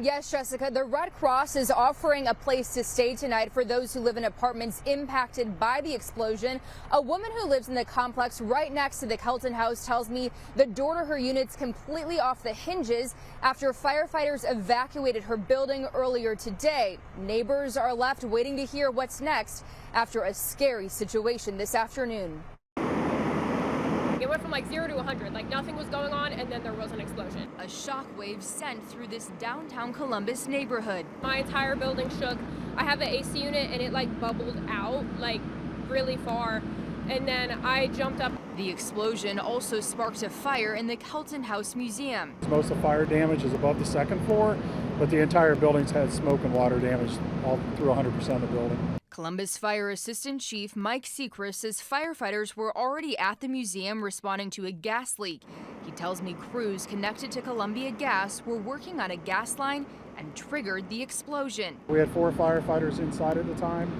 Yes, Jessica, the Red Cross is offering a place to stay tonight for those who live in apartments impacted by the explosion. A woman who lives in the complex right next to the Kelton house tells me the door to her unit's completely off the hinges after firefighters evacuated her building earlier today. Neighbors are left waiting to hear what's next after a scary situation this afternoon. It went from like 0 to 100, like nothing was going on, and then there was an explosion. A shockwave sent through this downtown Columbus neighborhood. My entire building shook. I have an AC unit and it like bubbled out like really far, and then I jumped up. The explosion also sparked a fire in the Kelton House Museum. Most of the fire damage is above the second floor, but the entire building's had smoke and water damage all through 100% of the building. Columbus Fire Assistant Chief Mike Secrist says firefighters were already at the museum responding to a gas leak. He tells me crews connected to Columbia Gas were working on a gas line and triggered the explosion. We had 4 firefighters inside at the time.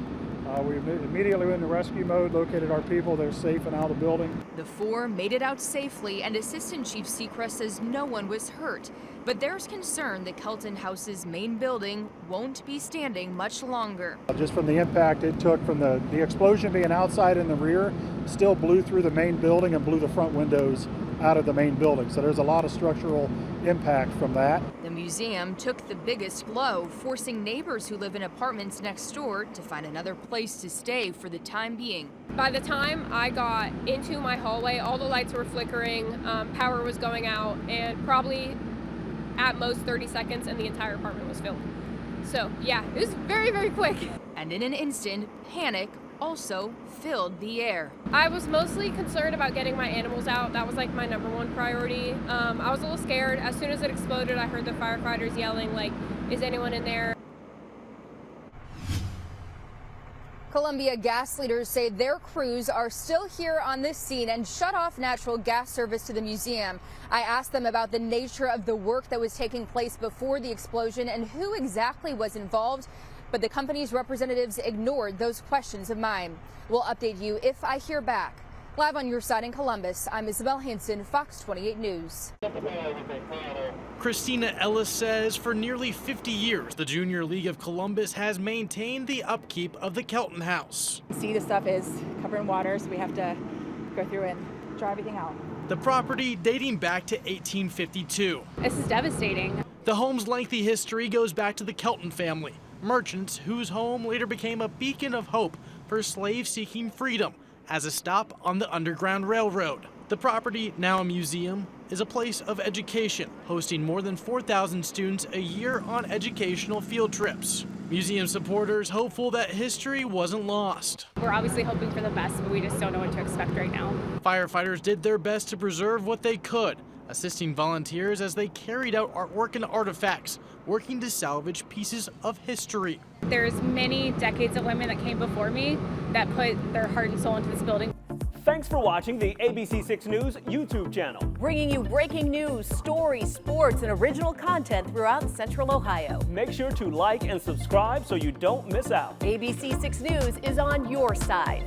We immediately went into rescue mode, located our people. They're safe and out of the building. The 4 made it out safely, and Assistant Chief Secrist says no one was hurt. But there's concern the Kelton House's main building won't be standing much longer. Just from the impact it took from the explosion being outside in the rear, still blew through the main building and blew the front windows out of the main building. So there's a lot of structural impact from that. The museum took the biggest blow, forcing neighbors who live in apartments next door to find another place to stay for the time being. By the time I got into my hallway, all the lights were flickering, power was going out, and probably at most 30 seconds and the entire apartment was filled. So yeah, it was very, very quick. And in an instant, panic also filled the air. I was mostly concerned about getting my animals out. That was like my #1 priority. I was a little scared. As soon as it exploded, I heard the firefighters yelling like, is anyone in there? Columbia Gas leaders say their crews are still here on this scene and shut off natural gas service to the museum. I asked them about the nature of the work that was taking place before the explosion and who exactly was involved, but the company's representatives ignored those questions of mine. We'll update you if I hear back. Live on your side in Columbus, I'm Isabel Hanson, Fox 28 News. Christina Ellis says for nearly 50 years, the Junior League of Columbus has maintained the upkeep of the Kelton House. See, the stuff is covered in water, so we have to go through and dry everything out. The property dating back to 1852. This is devastating. The home's lengthy history goes back to the Kelton family, merchants whose home later became a beacon of hope for slaves seeking freedom as a stop on the Underground Railroad. The property, now a museum, is a place of education, hosting more than 4,000 students a year on educational field trips. Museum supporters hopeful that history wasn't lost. We're obviously hoping for the best, but we just don't know what to expect right now. Firefighters did their best to preserve what they could, assisting volunteers as they carried out artwork and artifacts, working to salvage pieces of history. There's many decades of women that came before me that put their heart and soul into this building. Thanks for watching the ABC6 News YouTube channel. Bringing you breaking news, stories, sports, and original content throughout Central Ohio. Make sure to like and subscribe so you don't miss out. ABC6 News is on your side.